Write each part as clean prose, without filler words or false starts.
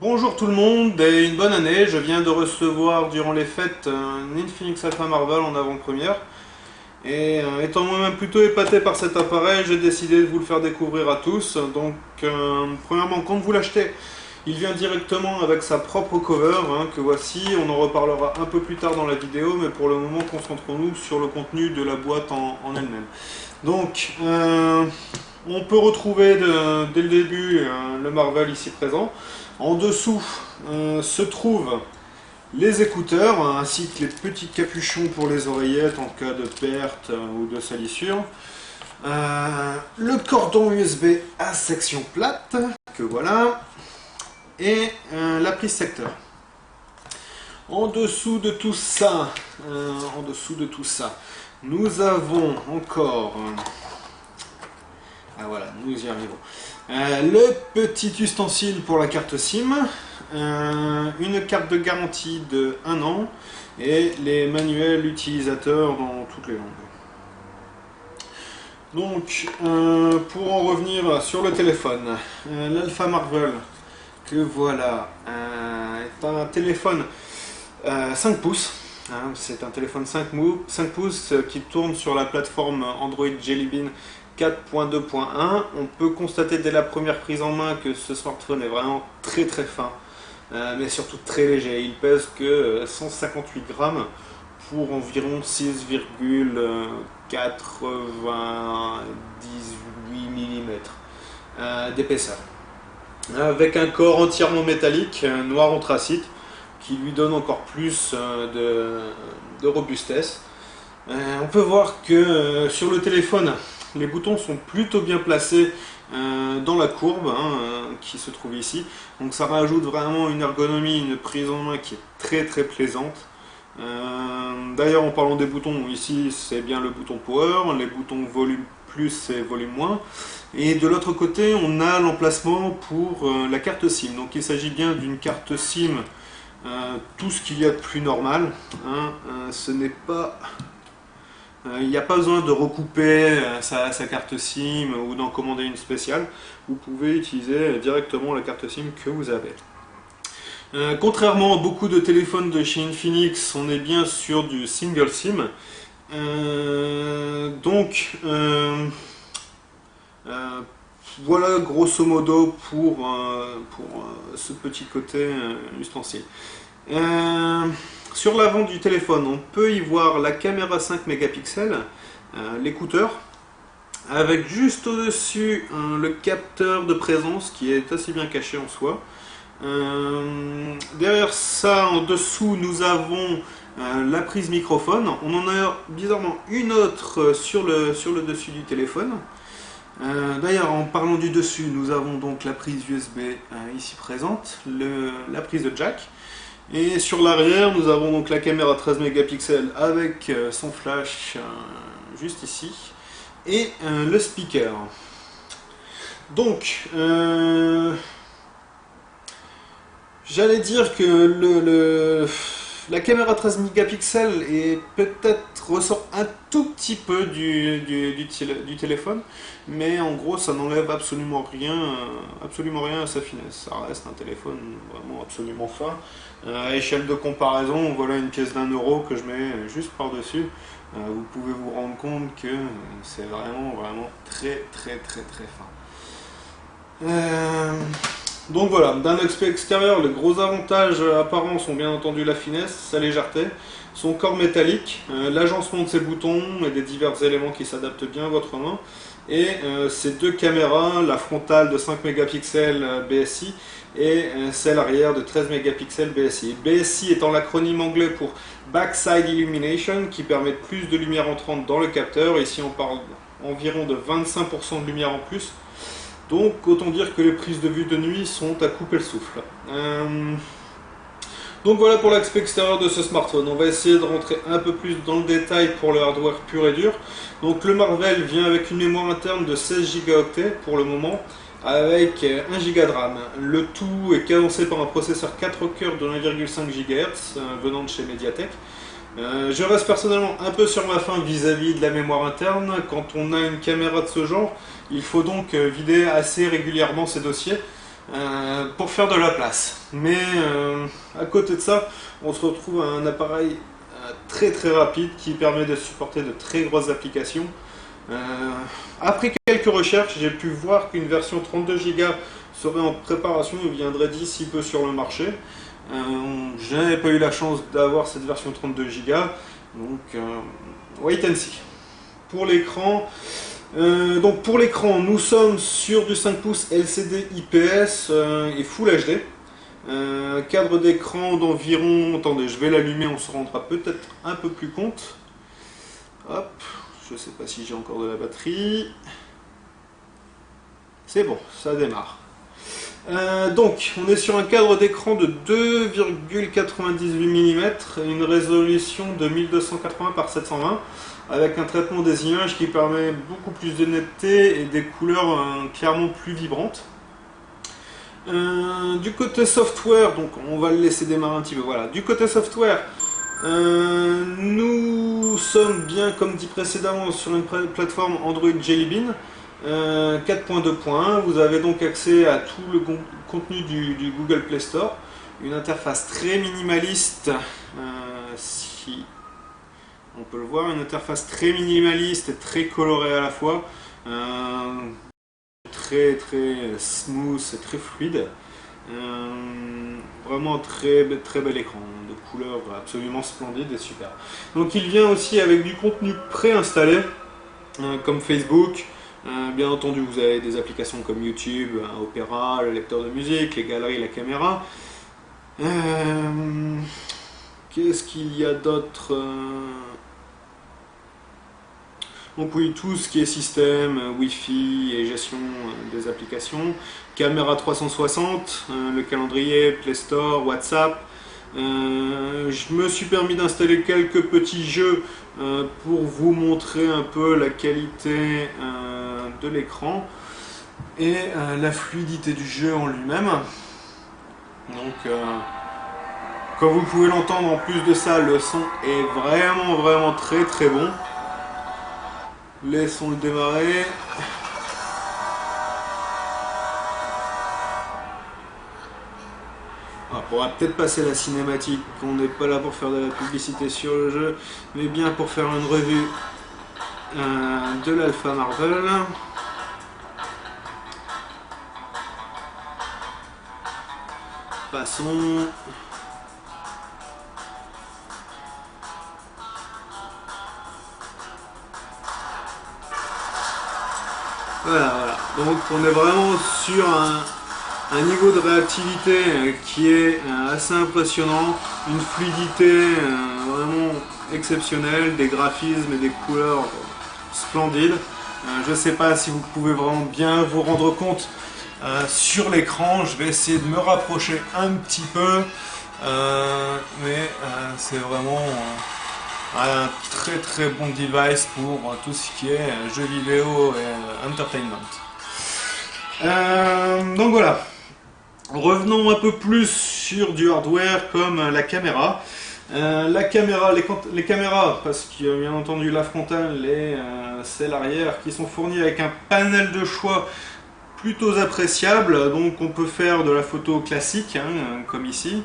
Bonjour tout le monde et une bonne année. Je viens de recevoir durant les fêtes un Infinix Alpha Marvel en avant-première. Et étant moi-même plutôt épaté par cet appareil, j'ai décidé de vous le faire découvrir à tous. Donc, premièrement, quand vous l'achetez, il vient directement avec sa propre cover que voici. On en reparlera un peu plus tard dans la vidéo, mais pour le moment, concentrons-nous sur le contenu de la boîte en elle-même. Donc, on peut retrouver dès le début le Marvel ici présent. En dessous se trouvent les écouteurs ainsi que les petits capuchons pour les oreillettes en cas de perte ou de salissure. Le cordon USB à section plate, que voilà, et la prise secteur. En dessous de tout ça, nous avons encore, voilà, nous y arrivons. Le petit ustensile pour la carte SIM, une carte de garantie de 1 an et les manuels utilisateurs dans toutes les langues. Donc, pour en revenir sur le téléphone, l'Alpha Marvel, que voilà, est un téléphone 5 pouces. C'est un téléphone 5 pouces qui tourne sur la plateforme Android Jelly Bean 4.2.1. On peut constater dès la première prise en main que ce smartphone est vraiment très très fin, mais surtout très léger. Il pèse que 158 grammes pour environ 6,98 mm d'épaisseur. Avec un corps entièrement métallique, noir anthracite, qui lui donne encore plus de robustesse. On peut voir que sur le téléphone, les boutons sont plutôt bien placés dans la courbe qui se trouve ici. Donc ça rajoute vraiment une ergonomie, une prise en main qui est très très plaisante. D'ailleurs, en parlant des boutons, ici c'est bien le bouton Power, les boutons volume plus et volume moins. Et de l'autre côté, on a l'emplacement pour la carte SIM. Donc il s'agit bien d'une carte SIM, tout ce qu'il y a de plus normal. Ce n'est pas... Il n'y a pas besoin de recouper sa carte SIM ou d'en commander une spéciale. Vous pouvez utiliser directement la carte SIM que vous avez. Contrairement à beaucoup de téléphones de chez Infinix, on est bien sur du single SIM. Voilà grosso modo pour ce petit côté ustensile. Sur l'avant du téléphone, on peut y voir la caméra 5 mégapixels, l'écouteur, avec juste au-dessus le capteur de présence qui est assez bien caché en soi. Derrière ça, en dessous, nous avons la prise microphone. On en a bizarrement une autre sur le dessus du téléphone. D'ailleurs, en parlant du dessus, nous avons donc la prise USB ici présente, la prise de jack. Et sur l'arrière, nous avons donc la caméra 13 mégapixels avec son flash juste ici. Et le speaker. Donc, j'allais dire que la caméra 13 mégapixels est peut-être ressort un tout petit peu du téléphone, mais en gros ça n'enlève absolument rien à sa finesse. Ça reste un téléphone vraiment absolument fin. À échelle de comparaison, voilà une pièce d'1 euro que je mets juste par-dessus. Vous pouvez vous rendre compte que c'est vraiment très fin. Donc voilà, d'un aspect extérieur, les gros avantages apparents sont bien entendu la finesse, sa légèreté, son corps métallique, l'agencement de ses boutons et des divers éléments qui s'adaptent bien à votre main, et ces deux caméras, la frontale de 5 mégapixels BSI et celle arrière de 13 mégapixels BSI. BSI étant l'acronyme anglais pour Backside Illumination, qui permet plus de lumière entrante dans le capteur. Ici on parle environ de 25% de lumière en plus. Donc autant dire que les prises de vue de nuit sont à couper le souffle. Donc voilà pour l'aspect extérieur de ce smartphone. On va essayer de rentrer un peu plus dans le détail pour le hardware pur et dur. Donc le Marvel vient avec une mémoire interne de 16 Go pour le moment, avec 1 Go de RAM. Le tout est cadencé par un processeur 4 cœurs de 1,5 GHz venant de chez Mediatek. Je reste personnellement un peu sur ma faim vis-à-vis de la mémoire interne. Quand on a une caméra de ce genre, il faut donc vider assez régulièrement ces dossiers. pour faire de la place. Mais à côté de ça, on se retrouve à un appareil très très rapide qui permet de supporter de très grosses applications. Après quelques recherches, j'ai pu voir qu'une version 32 Go serait en préparation et viendrait d'ici peu sur le marché. Je n'avais pas eu la chance d'avoir cette version 32 Go, donc wait and see. Pour l'écran, nous sommes sur du 5 pouces LCD IPS et Full HD. Cadre d'écran d'environ, attendez, je vais l'allumer, on se rendra peut-être un peu plus compte. Hop, je sais pas si j'ai encore de la batterie. C'est bon, ça démarre. Donc, on est sur un cadre d'écran de 2,98 mm, une résolution de 1280 par 720, avec un traitement des images qui permet beaucoup plus de netteté et des couleurs clairement plus vibrantes. Du côté software, donc on va le laisser démarrer un petit peu. Voilà. Du côté software, nous sommes bien, comme dit précédemment, sur une plateforme Android Jelly Bean 4.2.1. Vous avez donc accès à tout le contenu du Google Play Store. Une interface très minimaliste, si on peut le voir, une interface très minimaliste et très colorée à la fois. Très smooth et très fluide. Vraiment très bel écran, de couleurs absolument splendides et super. Donc il vient aussi avec du contenu préinstallé, comme Facebook. Bien entendu, vous avez des applications comme YouTube, Opera, le lecteur de musique, les galeries, la caméra. Qu'est-ce qu'il y a d'autre? Donc oui, tout ce qui est système, Wi-Fi et gestion des applications. Caméra 360, le calendrier, Play Store, WhatsApp. Je me suis permis d'installer quelques petits jeux pour vous montrer un peu la qualité de l'écran et la fluidité du jeu en lui-même. Donc, comme vous pouvez l'entendre, en plus de ça, le son est vraiment très bon. Laissons le démarrer. On pourra peut-être passer la cinématique. On n'est pas là pour faire de la publicité sur le jeu, mais bien pour faire une revue de l'Alpha Marvel. Passons. Voilà. Donc on est vraiment sur un niveau de réactivité qui est assez impressionnant, une fluidité vraiment exceptionnelle, des graphismes et des couleurs splendides. Je ne sais pas si vous pouvez vraiment bien vous rendre compte sur l'écran, je vais essayer de me rapprocher un petit peu, mais c'est vraiment un très bon device pour tout ce qui est jeux vidéo et entertainment. Donc voilà, revenons un peu plus sur du hardware comme la caméra. Les caméras, parce qu'il y a bien entendu la frontale et celle arrière qui sont fournies avec un panel de choix plutôt appréciable. Donc on peut faire de la photo classique, comme ici,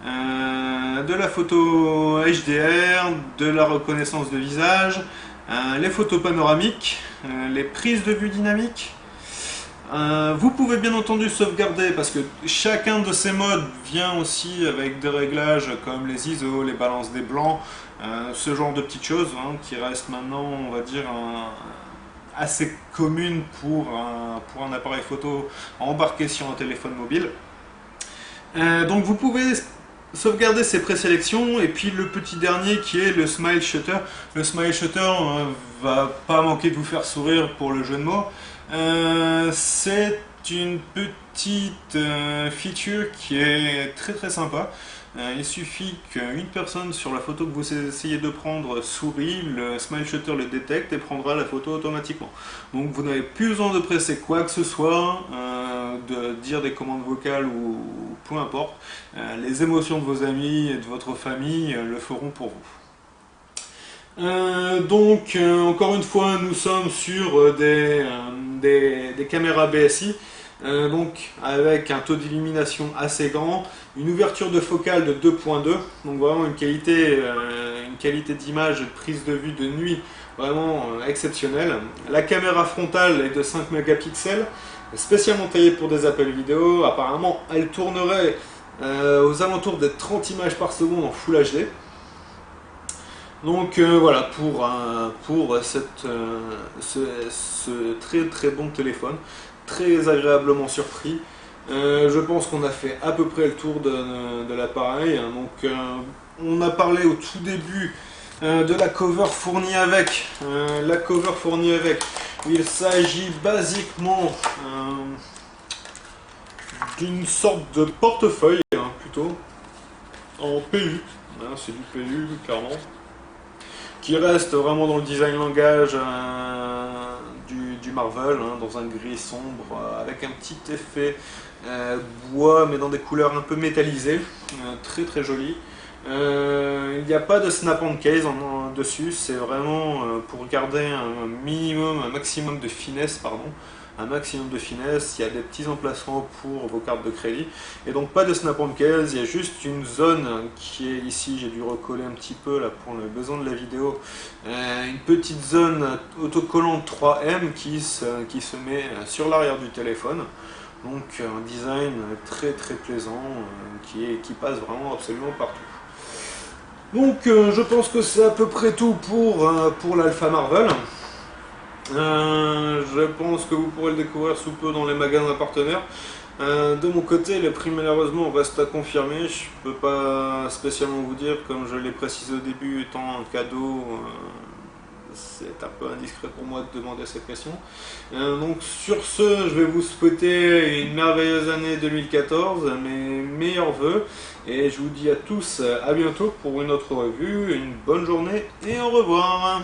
de la photo HDR, de la reconnaissance de visage, les photos panoramiques, les prises de vue dynamiques. Vous pouvez bien entendu sauvegarder parce que chacun de ces modes vient aussi avec des réglages comme les ISO, les balances des blancs, ce genre de petites choses qui restent maintenant, on va dire, assez communes pour un appareil photo embarqué sur un téléphone mobile. Donc vous pouvez sauvegarder ces présélections et puis le petit dernier qui est le Smile Shutter. Le Smile Shutter va pas manquer de vous faire sourire pour le jeu de mots. C'est une petite feature qui est très sympa. Il suffit qu'une personne sur la photo que vous essayez de prendre sourit, le Smile Shutter le détecte et prendra la photo automatiquement. Donc vous n'avez plus besoin de presser quoi que ce soit, de dire des commandes vocales ou peu importe. Les émotions de vos amis et de votre famille le feront pour vous. Encore une fois, nous sommes sur des caméras BSI. donc avec un taux d'illumination assez grand, une ouverture de focale de 2.2, donc vraiment une qualité d'image et de prise de vue de nuit vraiment exceptionnelle. La caméra frontale est de 5 mégapixels, spécialement taillée pour des appels vidéo. Apparemment elle tournerait aux alentours des 30 images par seconde en Full HD. Donc voilà pour ce très très bon téléphone, très agréablement surpris. Je pense qu'on a fait à peu près le tour de l'appareil. Donc on a parlé au tout début de la cover fournie avec. Il s'agit basiquement d'une sorte de portefeuille, plutôt, en PU. C'est du PU, clairement. Qui reste vraiment dans le design langage du Marvel, dans un gris sombre, avec un petit effet bois, mais dans des couleurs un peu métallisées, très très joli. Il n'y a pas de snap-on case dessus, c'est vraiment pour garder un maximum de finesse, un maximum de finesse. Il y a des petits emplacements pour vos cartes de crédit, et donc pas de snap-on case. Il y a juste une zone qui est ici, j'ai dû recoller un petit peu là pour le besoin de la vidéo, une petite zone autocollante 3M qui se met sur l'arrière du téléphone. Donc un design très très plaisant qui passe vraiment absolument partout. Donc je pense que c'est à peu près tout pour l'Alpha Marvel. Je pense que vous pourrez le découvrir sous peu dans les magasins partenaires. De mon côté, les prix malheureusement restent à confirmer. Je ne peux pas spécialement vous dire, comme je l'ai précisé au début, étant un cadeau, c'est un peu indiscret pour moi de demander ces questions. Donc sur ce, je vais vous souhaiter une merveilleuse année 2014, mes meilleurs vœux, et je vous dis à tous à bientôt pour une autre revue, une bonne journée et au revoir.